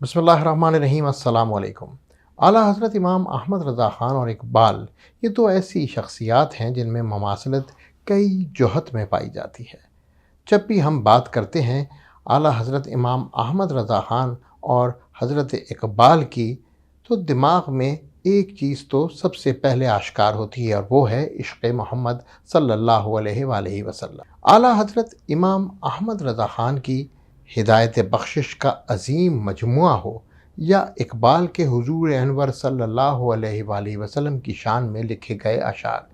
बिस्मिल्लाहिर्रहमानिर्रहीम। अस्सलाम वालेकुम। आला हज़रत इमाम अहमद रज़ा ख़ान और इकबाल ये तो ऐसी शख्सियात हैं जिनमें ममासलत कई जोहत में पाई जाती है। जब भी हम बात करते हैं आला हज़रत इमाम अहमद रज़ा ख़ान और हज़रत इकबाल की, तो दिमाग में एक चीज़ तो सबसे पहले आश्कार होती है, और वो है इश्क़ मोहम्मद सल्लल्लाहु अलैहि वसल्लम। आला हज़रत इमाम अहमद रज़ा ख़ान की हिदायत बख्शिश का अजीम मजमुआ हो, या इकबाल के हुजूर अनवर सल्लल्लाहु अलैहि वसल्लम की शान में लिखे गए अशार,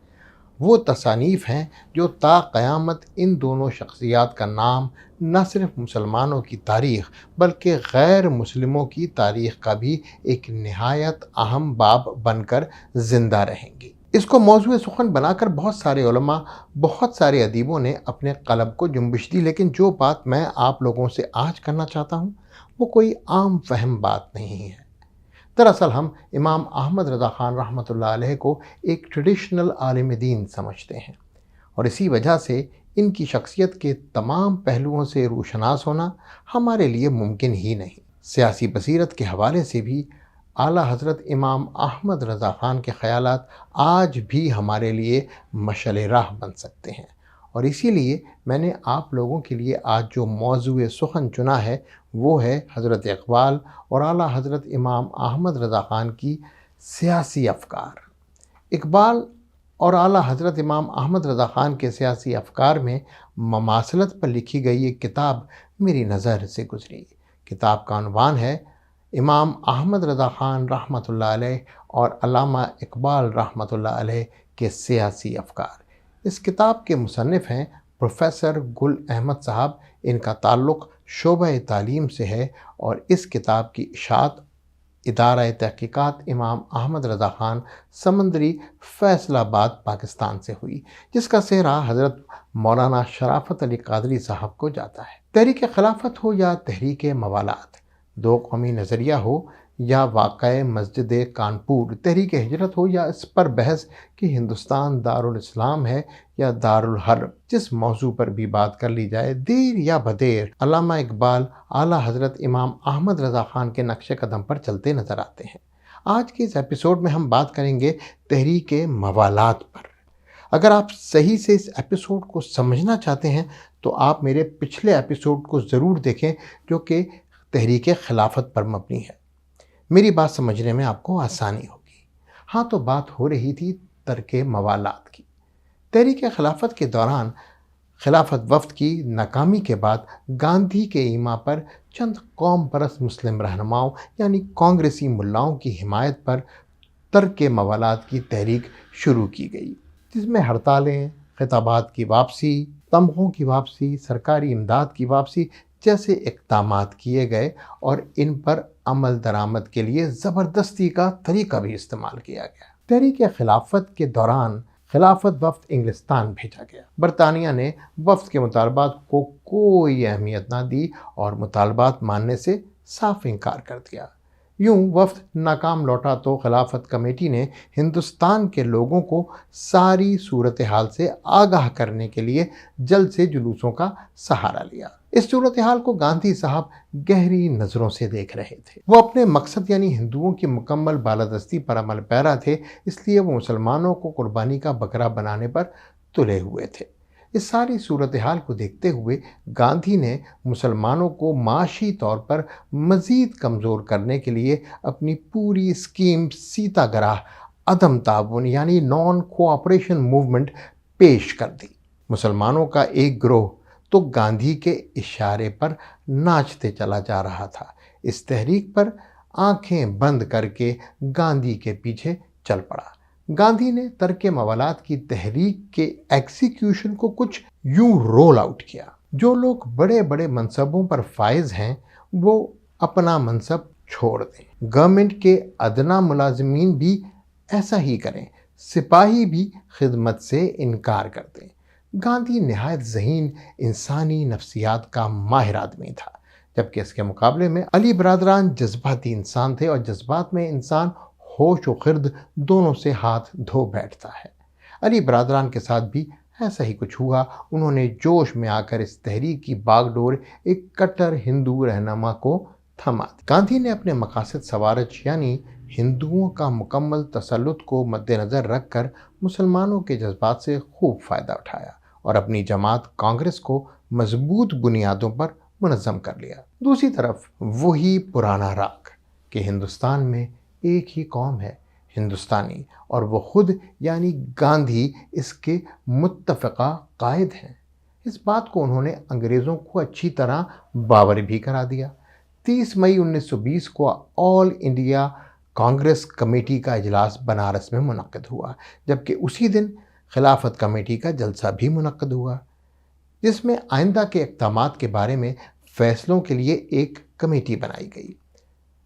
वो तसानीफ़ हैं जो ता क़यामत इन दोनों शख्सियात का नाम न सिर्फ मुसलमानों की तारीख़ बल्कि गैर मुस्लिमों की तारीख़ का भी एक निहायत अहम बाब बनकर ज़िंदा रहेंगी। इसको मौज़ूए सुख़न बनाकर बहुत सारे उलमा, बहुत सारे अदीबों ने अपने कलम को जुम्बिश दी, लेकिन जो बात मैं आप लोगों से आज करना चाहता हूँ वो कोई आम फहम बात नहीं है। दरअसल हम इमाम अहमद रज़ा ख़ान रहमतुल्लाह अलैह को एक ट्रेडिशनल आलिम दीन समझते हैं, और इसी वजह से इनकी शख्सियत के तमाम पहलुओं से रूशनास होना हमारे लिए मुमकिन ही नहीं। सियासी बसीरत के हवाले से भी आला हज़रत इमाम अहमद रज़ा ख़ान के ख़यालात आज भी हमारे लिए मशअल राह बन सकते हैं, और इसीलिए मैंने आप लोगों के लिए आज जो मौज़ूए सुख़न चुना है वो है हज़रत इकबाल और आला हज़रत इमाम अहमद रज़ा ख़ान की सियासी अफ़कार। इकबाल और आला हज़रत इमाम अहमद रज़ा ख़ान के सियासी अफ़कार में ममासलत पर लिखी गई एक किताब मेरी नज़र से गुज़री। किताब का उन्वान है इमाम अहमद रज़ा ख़ान रहमतुल्लाह अलैह और अल्लामा इकबाल रहमतुल्लाह अलैह के सियासी अफ़कार। इस किताब के मुसन्निफ़ हैं प्रोफ़ेसर गुल अहमद साहब। इनका ताल्लुक़ शोबा तालीम से है, और इस किताब की इशाअत इदारा तहक़ीक़ात इमाम अहमद रज़ा ख़ान समंदरी फ़ैसलाबाद पाकिस्तान से हुई, जिसका सेहरा हज़रत मौलाना शराफ़त अली क़ादरी साहब को जाता है। तहरीक खिलाफत हो या तहरीक मवालात, दो कौमी नज़रिया हो या वाक़ए मस्जिद कानपुर, तहरीक हिजरत हो या इस पर बहस कि हिंदुस्तान दारुल इस्लाम है या दारुल हर्ब, जिस मौजू पर भी बात कर ली जाए, देर या बदेर अल्लामा इकबाल आला हज़रत इमाम अहमद रज़ा ख़ान के नक्श कदम पर चलते नज़र आते हैं। आज के इस एपिसोड में हम बात करेंगे तहरीक मवालात पर। अगर आप सही से इस एपिसोड को समझना चाहते हैं तो आप मेरे पिछले एपिसोड को ज़रूर देखें, जो कि तहरीक खिलाफत पर मबनी है। मेरी बात समझने में आपको आसानी होगी। हाँ, तो बात हो रही थी तर्क मवालात की। तहरीक खिलाफत के दौरान खिलाफत वफ़द की नाकामी के बाद गांधी के ईमा पर चंद कौम परस्त मुस्लिम रहनुमाओं यानी कांग्रेसी मुल्लाओं की हिमायत पर तर्क मवालात की तहरीक शुरू की गई, जिसमें हड़तालें, खिताबात की वापसी, तमग़ों की वापसी, सरकारी इमदाद की वापसी जैसे इक़दामात किए गए, और इन पर अमल दरामद के लिए ज़बरदस्ती का तरीका भी इस्तेमाल किया गया। तहरीक खिलाफत के दौरान खिलाफत वफ़द इंग्लिस्तान भेजा गया। बरतानिया ने वफ़द के मुतालबात को कोई अहमियत ना दी और मुतालबात मानने से साफ इनकार कर दिया। यूँ वफ़द नाकाम लौटा तो खिलाफत कमेटी ने हिंदुस्तान के लोगों को सारी सूरत हाल से आगाह करने के लिए जल्द से जुलूसों का सहारा लिया। इस सूरत हाल को गांधी साहब गहरी नज़रों से देख रहे थे। वो अपने मकसद यानी हिंदुओं की मुकम्मल बालादस्ती पर अमल पैरा थे, इसलिए वो मुसलमानों को कुर्बानी का बकरा बनाने पर तुले हुए थे। इस सारी सूरत हाल को देखते हुए गांधी ने मुसलमानों को माशी तौर पर मज़ीद कमज़ोर करने के लिए अपनी पूरी स्कीम सीतागराह अदम ताउन यानी नॉन कोऑपरेशन मूवमेंट पेश कर दी। मुसलमानों का एक ग्रोह तो गांधी के इशारे पर नाचते चला जा रहा था। इस तहरीक पर आंखें बंद करके गांधी के पीछे चल पड़ा। गांधी ने तर्क मवालात की तहरीक के एग्जीक्यूशन को कुछ यूं रोल आउट किया। जो लोग बड़े बड़े मनसबों पर फाइज हैं वो अपना मनसब छोड़ दें। गवर्नमेंट के अदना मुलाजिमीन भी ऐसा ही करें। सिपाही भी खिदमत से इनकार कर दें। गांधी निहायत ज़हीन इंसानी नफ्सियात का माहिर आदमी था, जबकि इसके मुकाबले में अली बरादरान जज्बाती इंसान थे, और जज्बात में इंसान होश व खिर्द दोनों से हाथ धो बैठता है। अली बरादरान के साथ भी ऐसा ही कुछ हुआ। उन्होंने जोश में आकर इस तहरीक की बागडोर एक कट्टर हिंदू रहनुमा को थमा दी। गांधी ने अपने मकासद सवारच यानी हिंदुओं का मुकम्मल तसल्लुत को मद्देनज़र रख कर मुसलमानों के जज्बात से खूब फ़ायदा उठाया और अपनी जमात कांग्रेस को मजबूत बुनियादों पर मुनज़्ज़म कर लिया। दूसरी तरफ वही पुराना राग कि हिंदुस्तान में एक ही कौम है, हिंदुस्तानी, और वो खुद यानी गांधी इसके मुत्तफ़िक़ा कायद हैं। इस बात को उन्होंने अंग्रेज़ों को अच्छी तरह बावर भी करा दिया। 30 मई 1920 को ऑल इंडिया कांग्रेस कमेटी का इजलास बनारस में मुनक्किद हुआ, जबकि उसी दिन खिलाफत कमेटी का जलसा भी मुनक्किद हुआ, जिसमें आइंदा के इक़दामात के बारे में फ़ैसलों के लिए एक कमेटी बनाई गई।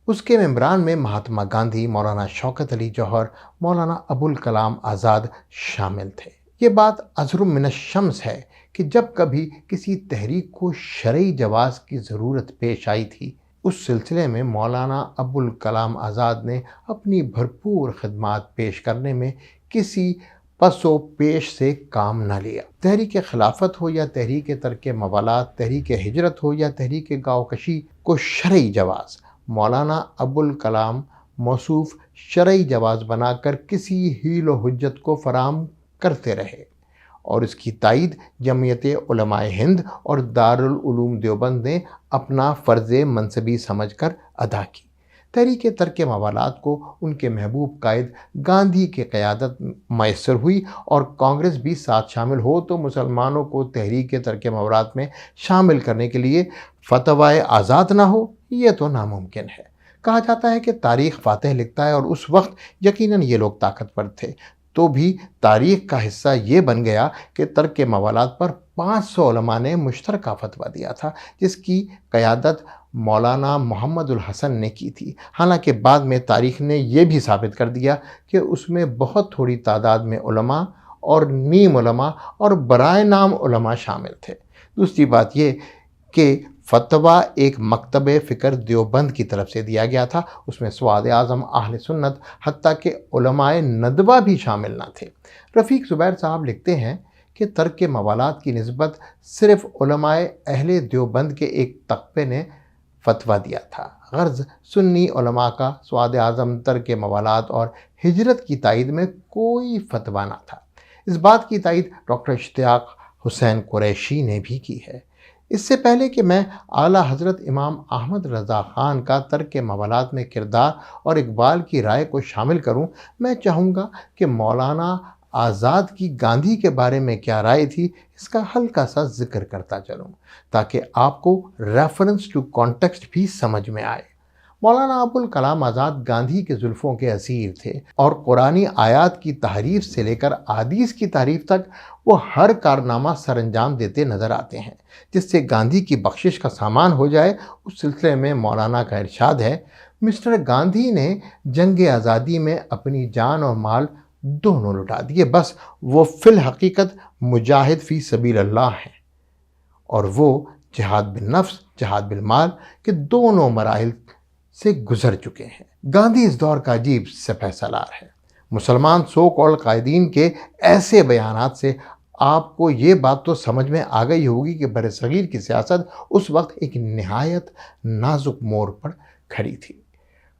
उसके मेंबरान में महात्मा गांधी, मौलाना शौकत अली जौहर, मौलाना अबुल कलाम आज़ाद शामिल थे। ये बात अज़रुम मिनश शम्स है कि जब कभी किसी तहरीक को शरई जवाज़ की ज़रूरत पेश आई थी, उस सिलसिले में मौलाना अबुल कलाम आज़ाद ने अपनी भरपूर खिदमात पेश करने में किसी पसो पेश से काम न लिया। तहरीक खिलाफत हो या तहरीक तर्क मवालात, तहरीक हिजरत हो या तहरीक गाँवकशी को शरई जवाज़ मौलाना अबुल कलाम मौसूफ शरई जवाज़ बनाकर किसी हील व हुज्जत को फराम करते रहे और इसकी तायीद जमीयत उलमाए हिंद और दारुल उलूम देवबंद ने अपना फ़र्ज़ मनसबी समझकर अदा की। तहरीक तर्क मवालात को उनके महबूब कायद गांधी की क़यादत मैसर हुई और कांग्रेस भी साथ शामिल हो तो मुसलमानों को तहरीक तर्क मवालात में शामिल करने के लिए फतवाए आज़ाद ना हो, ये तो नामुमकिन है। कहा जाता है कि तारीख़ फ़ातिह लिखता है और उस वक्त यकीनन ये लोग ताकतवर थे, तो भी तारीख़ का हिस्सा ये बन गया कि तर्क मवालात पर 500 उलमा ने मुश्तरका फतवा दिया था, जिसकी क़यादत मौलाना मोहम्मदुल हसन ने की थी। हालांकि बाद में तारीख़ ने यह भी साबित कर दिया कि उसमें बहुत थोड़ी तादाद में उलमा और नीम उलमा और बराए नाम उलमा शामिल थे। दूसरी बात ये कि फतवा एक मकतब फ़िक्र देवबंद की तरफ से दिया गया था, उसमें स्वाद आज़म अहले सुन्नत हत्ता के उलमाए नदवा भी शामिल न थे। रफ़ीक ज़ुबैर साहब लिखते हैं कि तर्क मवालात की निस्बत सिर्फ़ उलमाए अहले देवबंद के एक तक़बे ने फतवा दिया था। गर्ज़ सुन्नी उलमा का स्वाद आज़म तर्क मवालात और हिजरत की तायीद में कोई फतवा न था। इस बात की तायीद डॉक्टर इश्तियाक हुसैन कुरैशी ने भी की है। इससे पहले कि मैं आला हज़रत इमाम अहमद रज़ा ख़ान का तर्क मवालात में किरदार और इकबाल की राय को शामिल करूं, मैं चाहूँगा कि मौलाना आज़ाद की गांधी के बारे में क्या राय थी, इसका हल्का सा जिक्र करता चलूँ ताकि आपको रेफरेंस टू कॉन्टेक्स्ट भी समझ में आए। मौलाना अबुल कलाम आज़ाद गांधी के जुल्फ़ों के असीर थे और कुरानी आयात की तहरीफ से लेकर हदीस की तारीफ तक वो हर कारनामा सरअंजाम देते नज़र आते हैं जिससे गांधी की बख्शिश का सामान हो जाए। उस सिलसिले में मौलाना का इरशाद है, मिस्टर गांधी ने जंग आज़ादी में अपनी जान और माल दोनों लुटा दिए, बस वो फिल हकीकत मुजाहिद फ़ी सबीलिल्लाह हैं और वो जिहाद बिन नफ्स, जिहाद बिल माल के दोनों मराहिल से गुजर चुके हैं। गांधी इस दौर का अजीब सफ़ह सलार है। मुसलमान सो कॉल्ड कायदीन के ऐसे बयानात से आपको ये बात तो समझ में आ गई होगी कि बरसगीर की सियासत उस वक्त एक निहायत नाजुक मोड़ पर खड़ी थी।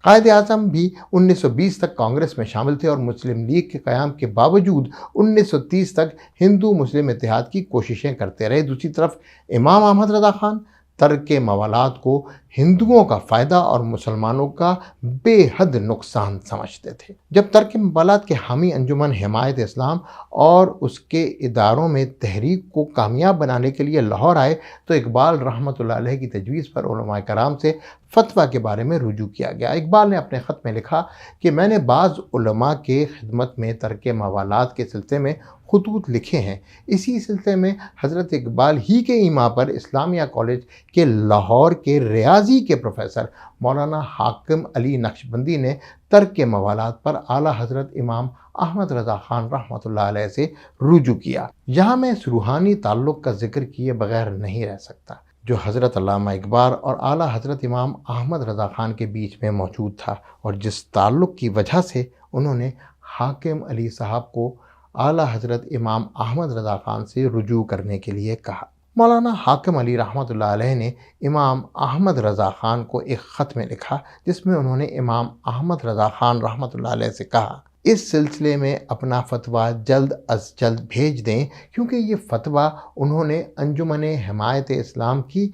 कायद आज़म भी 1920 तक कांग्रेस में शामिल थे और मुस्लिम लीग के क़याम के बावजूद 1930 तक हिंदू मुस्लिम इत्तेहाद की कोशिशें करते रहे। दूसरी तरफ इमाम अहमद रज़ा ख़ान तर्क मवालात को हिंदुओं का फ़ायदा और मुसलमानों का बेहद नुकसान समझते थे। जब तर्क मवालात के हामी अंजुमन हिमायत इस्लाम और उसके इदारों में तहरीक को कामयाब बनाने के लिए लाहौर आए तो इकबाल रहमतुल्लाह अलैह की तजवीज़ पर उलमाए कराम से फ़तवा के बारे में रुजू किया गया। इकबाल ने अपने ख़त में लिखा कि मैंने बाज़ उलमा के खिदमत में तर्क मवालात के सिलसिले में खुतूत लिखे हैं। इसी सिलसिले में हज़रत इकबाल ही के ईमा पर इस्लामिया कॉलेज के लाहौर के रियाजी के प्रोफेसर मौलाना हाकिम अली नक्शबंदी ने तर्क मवालात पर आला हज़रत इमाम अहमद रज़ा ख़ान रहमतुल्लाह अलैह से रुजू किया। यहाँ मैं इस रूहानी ताल्लुक़ का जिक्र किए बगैर नहीं रह सकता जो हज़रत अल्लामा इकबाल और आला हज़रत इमाम अहमद रज़ा ख़ान के बीच में मौजूद था और जिस ताल्लुक़ की वजह से उन्होंने हाकिम अली साहब को आला हज़रत इमाम अहमद रज़ा ख़ान से रुजू करने के लिए कहा। مولانا حاکم علی رحمۃ اللہ علیہ نے امام احمد رضا خان کو ایک خط میں لکھا جس میں انہوں نے امام احمد رضا خان رحمۃ اللہ علیہ سے کہا اس سلسلے میں اپنا فتویٰ جلد از جلد بھیج دیں، کیونکہ یہ فتویٰ انہوں نے انجمن حمایت اسلام کی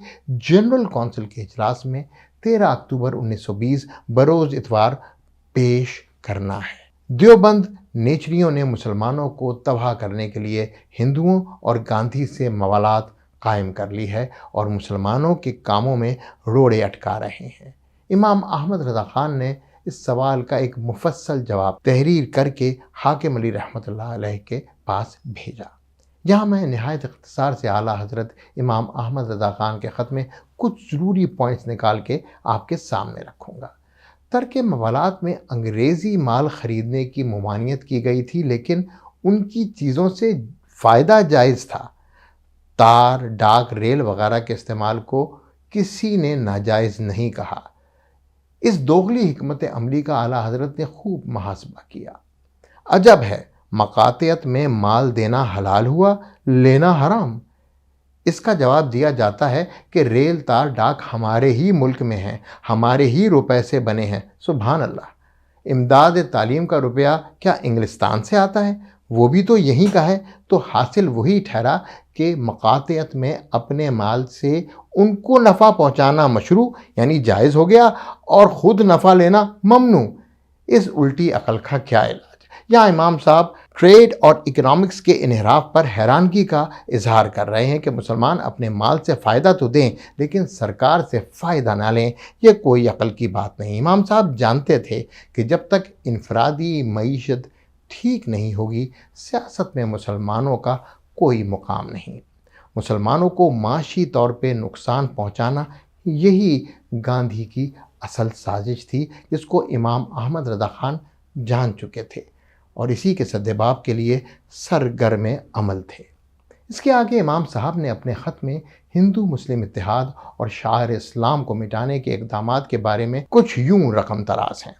جنرل کونسل کے اجلاس میں 13 اکتوبر 1920 بروز اتوار پیش کرنا ہے۔ دیوبند نیچریوں نے مسلمانوں کو تباہ کرنے کے لیے ہندوؤں اور گاندھی سے موالات قائم کر لی ہے اور مسلمانوں کے کاموں میں روڑے اٹکا رہے ہیں۔ امام احمد رضا خان نے اس سوال کا ایک مفصل جواب تحریر کر کے حاکم علی رحمۃ اللہ علیہ کے پاس بھیجا۔ یہاں میں نہایت اختصار سے اعلیٰ حضرت امام احمد رضا خان کے خط میں کچھ ضروری پوائنٹس نکال کے آپ کے سامنے رکھوں گا۔ ترک موالات میں انگریزی مال خریدنے کی ممانعت کی گئی تھی، لیکن ان کی چیزوں سے فائدہ جائز تھا۔ تار، ڈاک، ریل وغیرہ کے استعمال کو کسی نے ناجائز نہیں کہا۔ اس دوغلی حکمت عملی کا اعلیٰ حضرت نے خوب محاسبہ کیا۔ عجب ہے، مقاطعت میں مال دینا حلال ہوا، لینا حرام۔ اس کا جواب دیا جاتا ہے کہ ریل، تار، ڈاک ہمارے ہی ملک میں ہیں، ہمارے ہی روپے سے بنے ہیں۔ سبحان اللہ! امداد تعلیم کا روپیہ کیا انگلستان سے آتا ہے؟ وہ بھی تو یہیں کا ہے۔ تو حاصل وہی ٹھہرا کہ مقاطعت میں اپنے مال سے ان کو نفع پہنچانا مشروع یعنی جائز ہو گیا اور خود نفع لینا ممنوع۔ اس الٹی عقل کا کیا علاج؟ یہاں امام صاحب ٹریڈ اور اکنامکس کے انحراف پر حیرانگی کا اظہار کر رہے ہیں کہ مسلمان اپنے مال سے فائدہ تو دیں لیکن سرکار سے فائدہ نہ لیں۔ یہ کوئی عقل کی بات نہیں۔ امام صاحب جانتے تھے کہ جب تک انفرادی معیشت ٹھیک نہیں ہوگی، سیاست میں مسلمانوں کا کوئی مقام نہیں۔ مسلمانوں کو معاشی طور پہ نقصان پہنچانا یہی گاندھی کی اصل سازش تھی، جس کو امام احمد رضا خان جان چکے تھے اور اسی کے سدباب کے لیے سرگرم عمل تھے۔ اس کے آگے امام صاحب نے اپنے خط میں ہندو مسلم اتحاد اور شعائر اسلام کو مٹانے کے اقدامات کے بارے میں کچھ یوں رقم تراز ہیں۔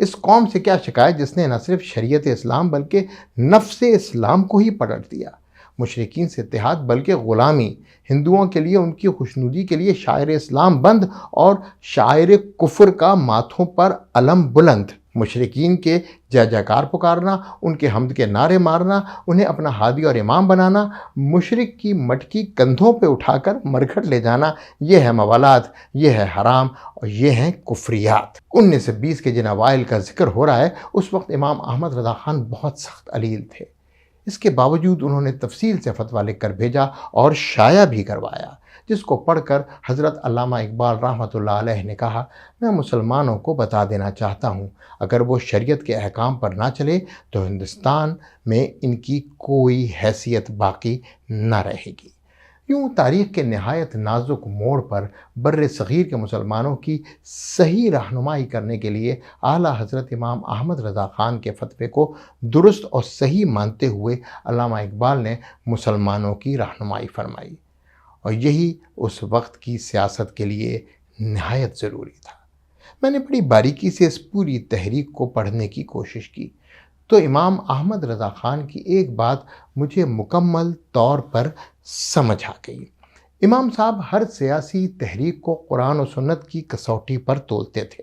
اس قوم سے کیا شکایت جس نے نہ صرف شریعت اسلام بلکہ نفس اسلام کو ہی پلٹ دیا۔ مشرکین سے اتحاد بلکہ غلامی۔ ہندوؤں کے لیے ان کی خوشنودی کے لیے شاعر اسلام بند اور شاعر کفر کا ماتھوں پر علم بلند۔ مشرکین کے جے جیکار پکارنا، ان کے حمد کے نعرے مارنا، انہیں اپنا ہادی اور امام بنانا، مشرک کی مٹکی کندھوں پہ اٹھا کر مرگھٹ لے جانا، یہ ہے موالات، یہ ہے حرام اور یہ ہیں کفریات۔ 1920 کے جن اوائل کا ذکر ہو رہا ہے، اس وقت امام احمد رضا خان بہت سخت علیل تھے۔ اس کے باوجود انہوں نے تفصیل سے فتویٰ لکھ کر بھیجا اور شائع بھی کروایا، جس کو پڑھ کر حضرت علامہ اقبال رحمۃ اللہ علیہ نے کہا، میں مسلمانوں کو بتا دینا چاہتا ہوں، اگر وہ شریعت کے احکام پر نہ چلے تو ہندوستان میں ان کی کوئی حیثیت باقی نہ رہے گی۔ یوں تاریخ کے نہایت نازک موڑ پر بر صغیر کے مسلمانوں کی صحیح رہنمائی کرنے کے لیے اعلیٰ حضرت امام احمد رضا خان کے فتوے کو درست اور صحیح مانتے ہوئے علامہ اقبال نے مسلمانوں کی رہنمائی فرمائی، اور یہی اس وقت کی سیاست کے لیے نہایت ضروری تھا۔ میں نے بڑی باریکی سے اس پوری تحریک کو پڑھنے کی کوشش کی تو امام احمد رضا خان کی ایک بات مجھے مکمل طور پر سمجھ آ گئی۔ امام صاحب ہر سیاسی تحریک کو قرآن و سنت کی کسوٹی پر تولتے تھے،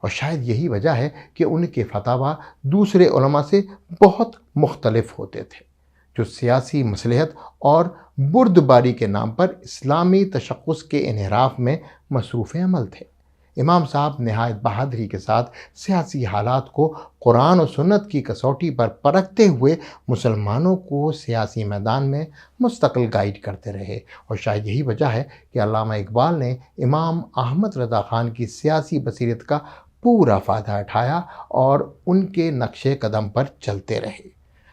اور شاید یہی وجہ ہے کہ ان کے فتاویٰ دوسرے علماء سے بہت مختلف ہوتے تھے، جو سیاسی مصلحت اور بردباری کے نام پر اسلامی تشخص کے انحراف میں مصروف عمل تھے۔ امام صاحب نہایت بہادری کے ساتھ سیاسی حالات کو قرآن و سنت کی کسوٹی پر پرکھتے ہوئے مسلمانوں کو سیاسی میدان میں مستقل گائیڈ کرتے رہے، اور شاید یہی وجہ ہے کہ علامہ اقبال نے امام احمد رضا خان کی سیاسی بصیرت کا پورا فائدہ اٹھایا اور ان کے نقش قدم پر چلتے رہے۔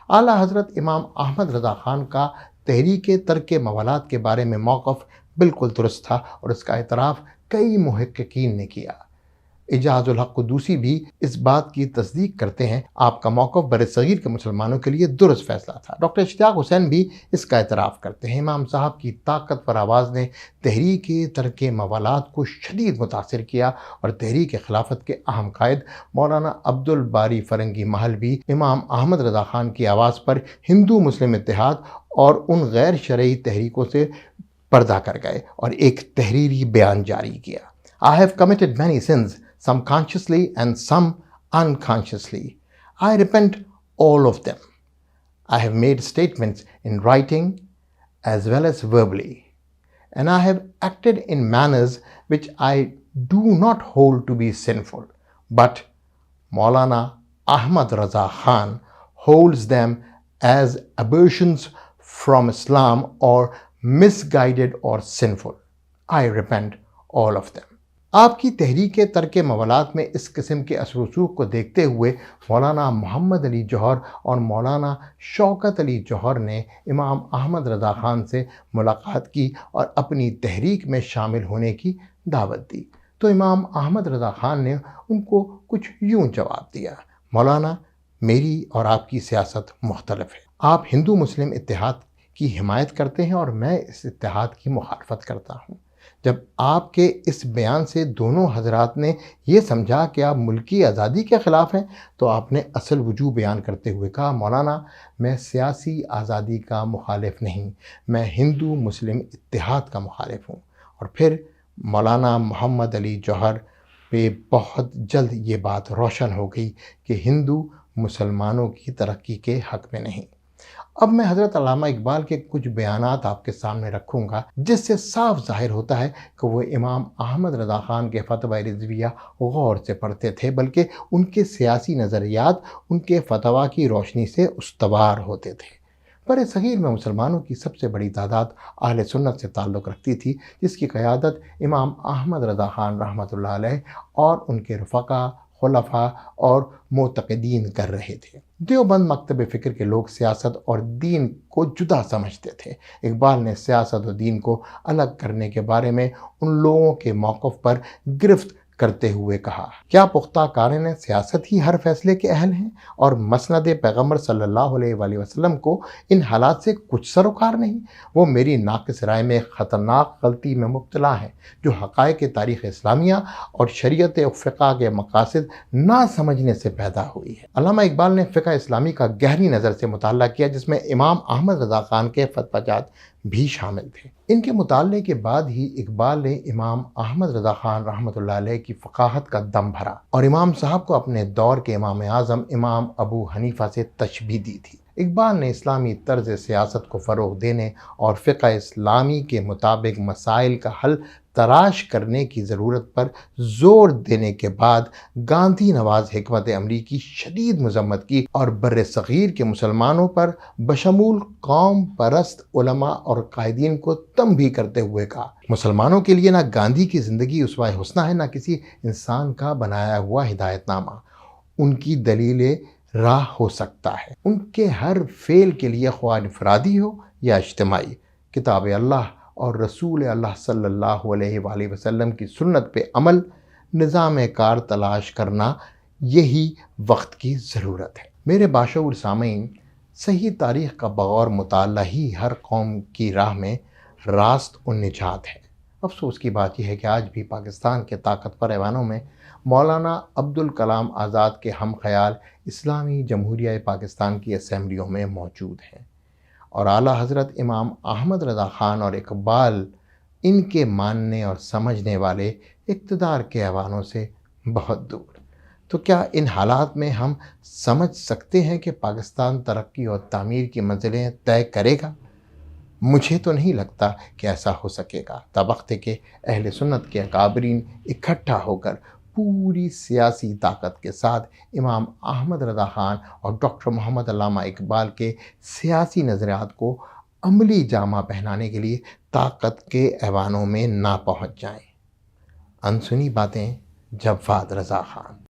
اعلیٰ حضرت امام احمد رضا خان کا تحریک ترک موالات کے بارے میں موقف بالکل درست تھا، اور اس کا اعتراف کئی محققین نے کیا۔ اجاز الحق قدوسی بھی اس بات کی تصدیق کرتے ہیں، آپ کا موقف برصغیر کے مسلمانوں کے لیے درست فیصلہ تھا۔ ڈاکٹر اشتیاق حسین بھی اس کا اعتراف کرتے ہیں۔ امام صاحب کی طاقتور آواز نے تحریک ترک موالات کو شدید متاثر کیا، اور تحریک خلافت کے اہم قائد مولانا عبد الباری فرنگی محل بھی امام احمد رضا خان کی آواز پر ہندو مسلم اتحاد اور ان غیر شرعی تحریکوں سے پردہ کر گئے اور ایک تحریری بیان جاری کیا. I have committed many sins, some consciously and some unconsciously. I repent all of them. I have made statements in writing as well as verbally, and I have acted in manners which I do not hold to be sinful. But Maulana Ahmad Raza Khan holds them as aberrations from Islam or misguided or sinful. I repent all of them. آپ کی تحریک ترک موالات میں اس قسم کے اثر و رسوخ کو دیکھتے ہوئے مولانا محمد علی جوہر اور مولانا شوکت علی جوہر نے امام احمد رضا خان سے ملاقات کی اور اپنی تحریک میں شامل ہونے کی دعوت دی. تو امام احمد رضا خان نے ان کو کچھ یوں جواب دیا: مولانا، میری اور آپ کی سیاست مختلف ہے. آپ ہندو مسلم اتحاد کی حمایت کرتے ہیں اور میں اس اتحاد کی مخالفت کرتا ہوں. جب آپ کے اس بیان سے دونوں حضرات نے یہ سمجھا کہ آپ ملکی آزادی کے خلاف ہیں تو آپ نے اصل وجوہ بیان کرتے ہوئے کہا: مولانا، میں سیاسی آزادی کا مخالف نہیں، میں ہندو مسلم اتحاد کا مخالف ہوں. اور پھر مولانا محمد علی جوہر پہ بہت جلد یہ بات روشن ہو گئی کہ ہندو مسلمانوں کی ترقی کے حق میں نہیں. اب میں حضرت علامہ اقبال کے کچھ بیانات آپ کے سامنے رکھوں گا جس سے صاف ظاہر ہوتا ہے کہ وہ امام احمد رضا خان کے فتویٰ رضویہ غور سے پڑھتے تھے، بلکہ ان کے سیاسی نظریات ان کے فتویٰ کی روشنی سے استوار ہوتے تھے. بر صغیر میں مسلمانوں کی سب سے بڑی تعداد اہل سنت سے تعلق رکھتی تھی، جس کی قیادت امام احمد رضا خان رحمۃ اللہ علیہ اور ان کے رفقا، خلفاء اور معتقدین کر رہے تھے. دیوبند مکتب فکر کے لوگ سیاست اور دین کو جدا سمجھتے تھے. اقبال نے سیاست اور دین کو الگ کرنے کے بارے میں ان لوگوں کے موقف پر گرفت کرتے ہوئے کہا: کیا پختہ قارئین سیاست ہی ہر فیصلے کے اہل ہیں اور مسند پیغمبر صلی اللہ علیہ وآلہ وسلم کو ان حالات سے کچھ سروکار نہیں؟ وہ میری ناقص رائے میں خطرناک غلطی میں مبتلا ہیں جو حقائق تاریخ اسلامیہ اور شریعت و فقہ کے مقاصد نہ سمجھنے سے پیدا ہوئی ہے. علامہ اقبال نے فقہ اسلامی کا گہری نظر سے مطالعہ کیا، جس میں امام احمد رضا خان کے فتویٰ جات بھی شامل تھے. ان کے مطالعے کے بعد ہی اقبال نے امام احمد رضا خان رحمۃ اللہ علیہ کی فقاہت کا دم بھرا اور امام صاحب کو اپنے دور کے امام اعظم امام ابو حنیفہ سے تشبیہ دی تھی. اقبال نے اسلامی طرز سیاست کو فروغ دینے اور فقہ اسلامی کے مطابق مسائل کا حل تلاش کرنے کی ضرورت پر زور دینے کے بعد گاندھی نواز حکمت عملی کی شدید مذمت کی اور بر صغیر کے مسلمانوں پر بشمول قوم پرست علماء اور قائدین کو تنبیہ کرتے ہوئے کہا: مسلمانوں کے لیے نہ گاندھی کی زندگی اسوہ حسنہ ہے، نہ کسی انسان کا بنایا ہوا ہدایت نامہ ان کی دلیل راہ ہو سکتا ہے. ان کے ہر فعل کے لیے خواہ انفرادی ہو یا اجتماعی، کتاب اللہ اور رسول اللہ صلی اللہ علیہ وآلہ وسلم کی سنت پہ عمل، نظام کار تلاش کرنا، یہی وقت کی ضرورت ہے. میرے باشعور سامعین، صحیح تاریخ کا بغور مطالعہ ہی ہر قوم کی راہ میں راست و نجات ہے. افسوس کی بات یہ ہے کہ آج بھی پاکستان کے طاقتور ایوانوں میں مولانا عبدالکلام آزاد کے ہم خیال اسلامی جمہوریہ پاکستان کی اسمبلیوں میں موجود ہیں اور اعلیٰ حضرت امام احمد رضا خان اور اقبال ان کے ماننے اور سمجھنے والے اقتدار کے ایوانوں سے بہت دور. تو کیا ان حالات میں ہم سمجھ سکتے ہیں کہ پاکستان ترقی اور تعمیر کی منزلیں طے کرے گا؟ مجھے تو نہیں لگتا کہ ایسا ہو سکے گا. تابوقت کے اہل سنت کے اکابرین اکٹھا ہو کر پوری سیاسی طاقت کے ساتھ امام احمد رضا خان اور ڈاکٹر محمد علامہ اقبال کے سیاسی نظریات کو عملی جامہ پہنانے کے لیے طاقت کے ایوانوں میں نہ پہنچ جائیں. انسنی باتیں، جواد رضا خان.